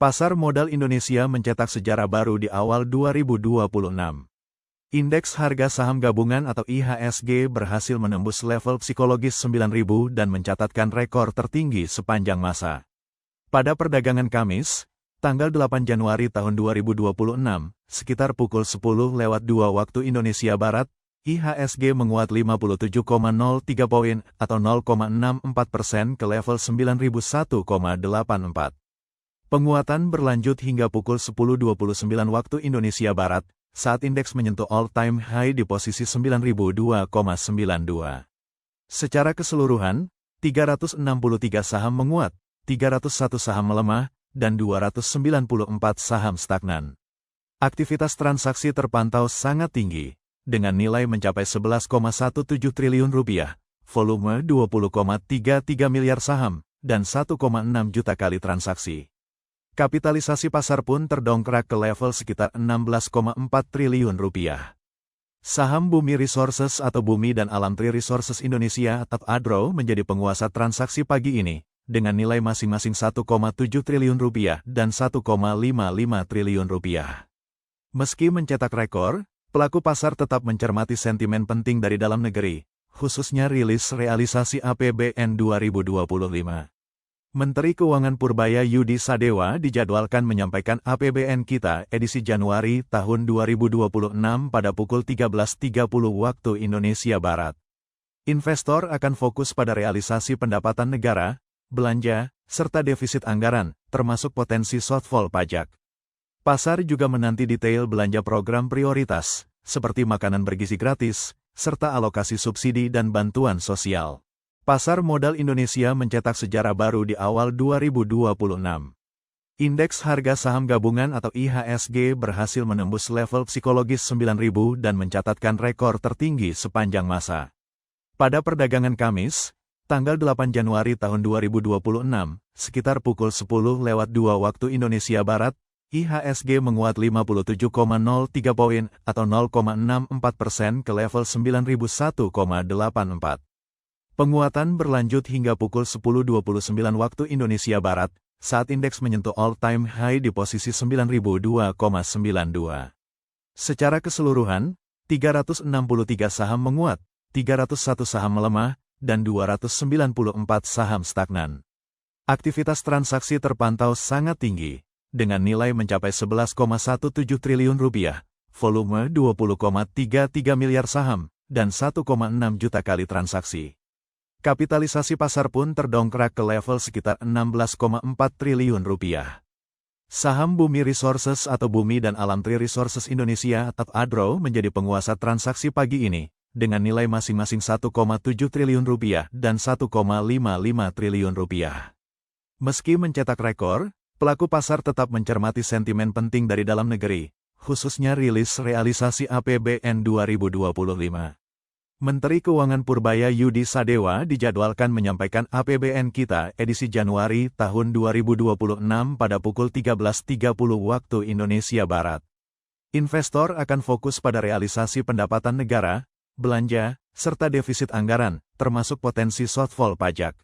Pasar modal Indonesia mencetak sejarah baru di awal 2026. Indeks harga saham gabungan atau IHSG berhasil menembus level psikologis 9.000 dan mencatatkan rekor tertinggi sepanjang masa. Pada perdagangan Kamis, tanggal 8 Januari tahun 2026, sekitar pukul 10:02 waktu Indonesia Barat, IHSG menguat 57,03 poin atau 0,64% ke level 9.001,84. Penguatan berlanjut hingga pukul 10.29 waktu Indonesia Barat, saat indeks menyentuh all-time high di posisi 9.002,92. Secara keseluruhan, 363 saham menguat, 301 saham melemah, dan 294 saham stagnan. Aktivitas transaksi terpantau sangat tinggi, dengan nilai mencapai 11,17 triliun rupiah, volume 20,33 miliar saham, dan 1,6 juta kali transaksi. Kapitalisasi pasar pun terdongkrak ke level sekitar 16,4 triliun rupiah. Saham Bumi Resources atau Bumi dan Alam Tri Resources Indonesia atau ADRO menjadi penguasa transaksi pagi ini, dengan nilai masing-masing 1,7 triliun rupiah dan 1,55 triliun rupiah. Meski mencetak rekor, pelaku pasar tetap mencermati sentimen penting dari dalam negeri, khususnya rilis realisasi APBN 2025. Menteri Keuangan Purbaya Yudi Sadewa dijadwalkan menyampaikan APBN kita edisi Januari tahun 2026 pada pukul 13.30 waktu Indonesia Barat. Investor akan fokus pada realisasi pendapatan negara, belanja, serta defisit anggaran, termasuk potensi shortfall pajak. Pasar juga menanti detail belanja program prioritas, seperti makanan bergizi gratis, serta alokasi subsidi dan bantuan sosial. Pasar modal Indonesia mencetak sejarah baru di awal 2026. Indeks harga saham gabungan atau IHSG berhasil menembus level psikologis 9.000 dan mencatatkan rekor tertinggi sepanjang masa. Pada perdagangan Kamis, tanggal 8 Januari tahun 2026, sekitar pukul 10:02 waktu Indonesia Barat, IHSG menguat 57,03 poin atau 0,64% ke level 9.001,84. Penguatan berlanjut hingga pukul 10.29 waktu Indonesia Barat, saat indeks menyentuh all-time high di posisi 9.002,92. Secara keseluruhan, 363 saham menguat, 301 saham melemah, dan 294 saham stagnan. Aktivitas transaksi terpantau sangat tinggi, dengan nilai mencapai 11,17 triliun rupiah, volume 20,33 miliar saham, dan 1,6 juta kali transaksi. Kapitalisasi pasar pun terdongkrak ke level sekitar 16,4 triliun rupiah. Saham Bumi Resources atau Bumi dan Alam Tri Resources Indonesia atau ADRO menjadi penguasa transaksi pagi ini, dengan nilai masing-masing 1,7 triliun rupiah dan 1,55 triliun rupiah. Meski mencetak rekor, pelaku pasar tetap mencermati sentimen penting dari dalam negeri, khususnya rilis realisasi APBN 2025. Menteri Keuangan Purbaya Yudi Sadewa dijadwalkan menyampaikan APBN kita edisi Januari tahun 2026 pada pukul 13.30 waktu Indonesia Barat. Investor akan fokus pada realisasi pendapatan negara, belanja, serta defisit anggaran, termasuk potensi shortfall pajak.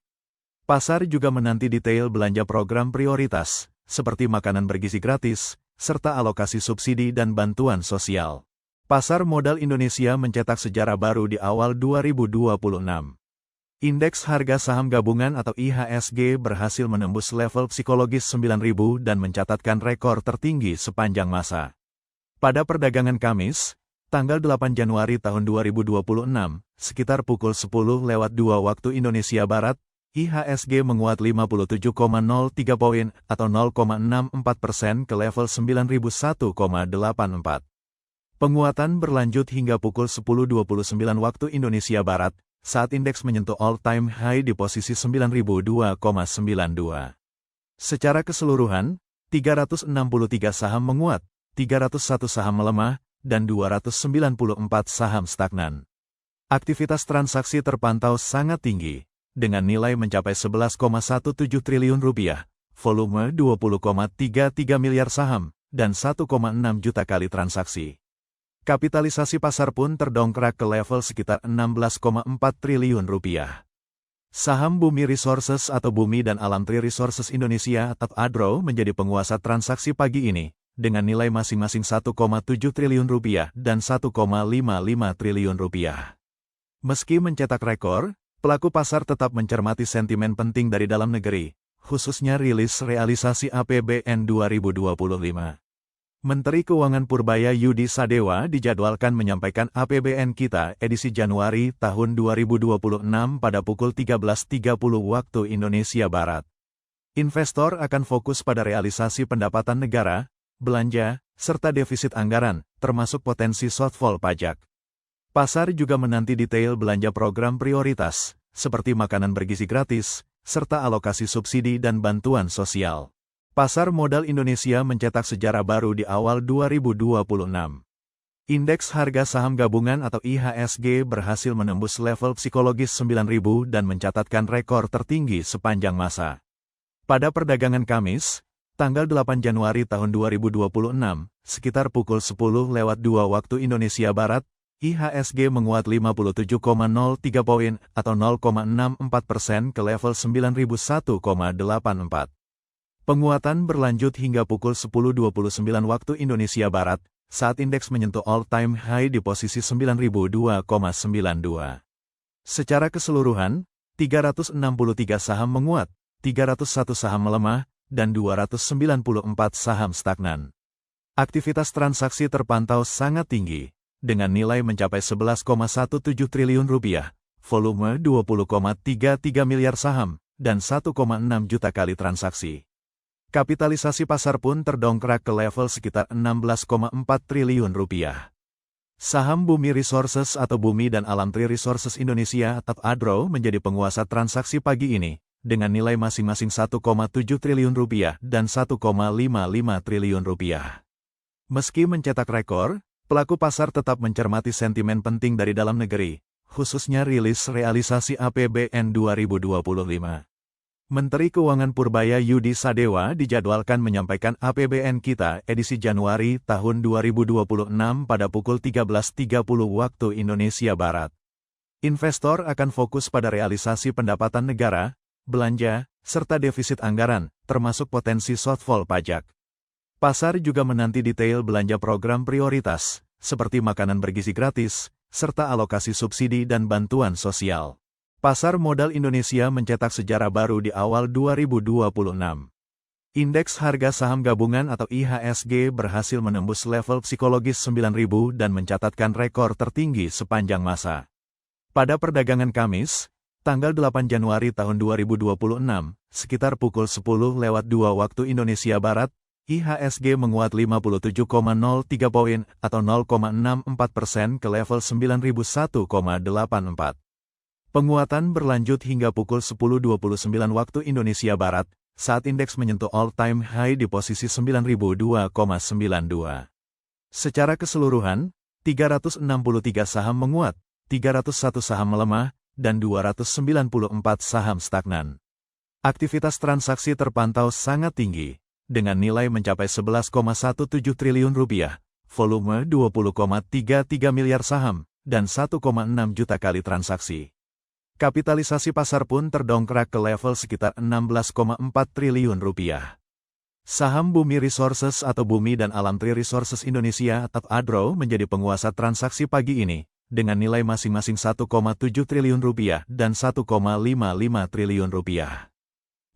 Pasar juga menanti detail belanja program prioritas, seperti makanan bergizi gratis, serta alokasi subsidi dan bantuan sosial. Pasar modal Indonesia mencetak sejarah baru di awal 2026. Indeks harga saham gabungan atau IHSG berhasil menembus level psikologis 9.000 dan mencatatkan rekor tertinggi sepanjang masa. Pada perdagangan Kamis, tanggal 8 Januari tahun 2026, sekitar pukul 10:02 waktu Indonesia Barat, IHSG menguat 57,03 poin atau 0,64% ke level 9.001,84. Penguatan berlanjut hingga pukul 10.29 waktu Indonesia Barat, saat indeks menyentuh all-time high di posisi 9.002,92. Secara keseluruhan, 363 saham menguat, 301 saham melemah, dan 294 saham stagnan. Aktivitas transaksi terpantau sangat tinggi, dengan nilai mencapai 11,17 triliun rupiah, volume 20,33 miliar saham, dan 1,6 juta kali transaksi. Kapitalisasi pasar pun terdongkrak ke level sekitar 16,4 triliun rupiah. Saham Bumi Resources atau Bumi dan Alam Tri Resources Indonesia atau ADRO menjadi penguasa transaksi pagi ini, dengan nilai masing-masing Rp1,7 triliun dan Rp1,55 triliun. Meski mencetak rekor, pelaku pasar tetap mencermati sentimen penting dari dalam negeri, khususnya rilis realisasi APBN 2025. Menteri Keuangan Purbaya Yudi Sadewa dijadwalkan menyampaikan APBN kita edisi Januari tahun 2026 pada pukul 13.30 waktu Indonesia Barat. Investor akan fokus pada realisasi pendapatan negara, belanja, serta defisit anggaran, termasuk potensi shortfall pajak. Pasar juga menanti detail belanja program prioritas, seperti makanan bergizi gratis, serta alokasi subsidi dan bantuan sosial. Pasar modal Indonesia mencetak sejarah baru di awal 2026. Indeks harga saham gabungan atau IHSG berhasil menembus level psikologis 9.000 dan mencatatkan rekor tertinggi sepanjang masa. Pada perdagangan Kamis, tanggal 8 Januari tahun 2026, sekitar pukul 10:02 waktu Indonesia Barat, IHSG menguat 57,03 poin atau 0,64% ke level 9.001,84. Penguatan berlanjut hingga pukul 10.29 waktu Indonesia Barat, saat indeks menyentuh all-time high di posisi 9.002,92. Secara keseluruhan, 363 saham menguat, 301 saham melemah, dan 294 saham stagnan. Aktivitas transaksi terpantau sangat tinggi, dengan nilai mencapai Rp11,17 triliun, volume 20,33 miliar saham, dan 1,6 juta kali transaksi. Kapitalisasi pasar pun terdongkrak ke level sekitar Rp16,4 triliun. Saham Bumi Resources atau Bumi dan Alam Tri Resources Indonesia atau ADRO menjadi penguasa transaksi pagi ini, dengan nilai masing-masing Rp1,7 triliun dan Rp1,55 triliun. Meski mencetak rekor, pelaku pasar tetap mencermati sentimen penting dari dalam negeri, khususnya rilis realisasi APBN 2025. Menteri Keuangan Purbaya Yudi Sadewa dijadwalkan menyampaikan APBN kita edisi Januari tahun 2026 pada pukul 13.30 waktu Indonesia Barat. Investor akan fokus pada realisasi pendapatan negara, belanja, serta defisit anggaran, termasuk potensi shortfall pajak. Pasar juga menanti detail belanja program prioritas, seperti makanan bergizi gratis, serta alokasi subsidi dan bantuan sosial. Pasar modal Indonesia mencetak sejarah baru di awal 2026. Indeks harga saham gabungan atau IHSG berhasil menembus level psikologis 9.000 dan mencatatkan rekor tertinggi sepanjang masa. Pada perdagangan Kamis, tanggal 8 Januari tahun 2026, sekitar pukul 10:02 waktu Indonesia Barat, IHSG menguat 57,03 poin atau 0,64% ke level 9.001,84. Penguatan berlanjut hingga pukul 10.29 waktu Indonesia Barat, saat indeks menyentuh all-time high di posisi 9.002,92. Secara keseluruhan, 363 saham menguat, 301 saham melemah, dan 294 saham stagnan. Aktivitas transaksi terpantau sangat tinggi, dengan nilai mencapai Rp11,17 triliun, volume 20,33 miliar saham, dan 1,6 juta kali transaksi. Kapitalisasi pasar pun terdongkrak ke level sekitar Rp16,4 triliun. Saham Bumi Resources atau Bumi dan Alam Tri Resources Indonesia atau ADRO menjadi penguasa transaksi pagi ini, dengan nilai masing-masing Rp1,7 triliun dan Rp1,55 triliun.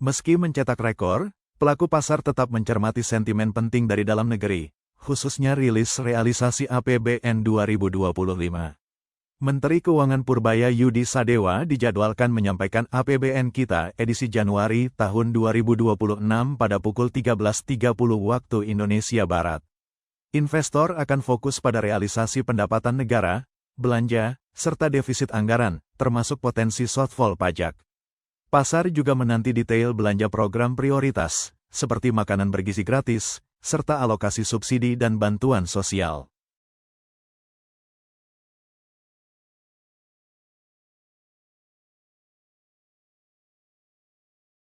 Meski mencetak rekor, pelaku pasar tetap mencermati sentimen penting dari dalam negeri, khususnya rilis realisasi APBN 2025. Menteri Keuangan Purbaya Yudi Sadewa dijadwalkan menyampaikan APBN kita edisi Januari tahun 2026 pada pukul 13.30 waktu Indonesia Barat. Investor akan fokus pada realisasi pendapatan negara, belanja, serta defisit anggaran, termasuk potensi shortfall pajak. Pasar juga menanti detail belanja program prioritas, seperti makanan bergizi gratis, serta alokasi subsidi dan bantuan sosial.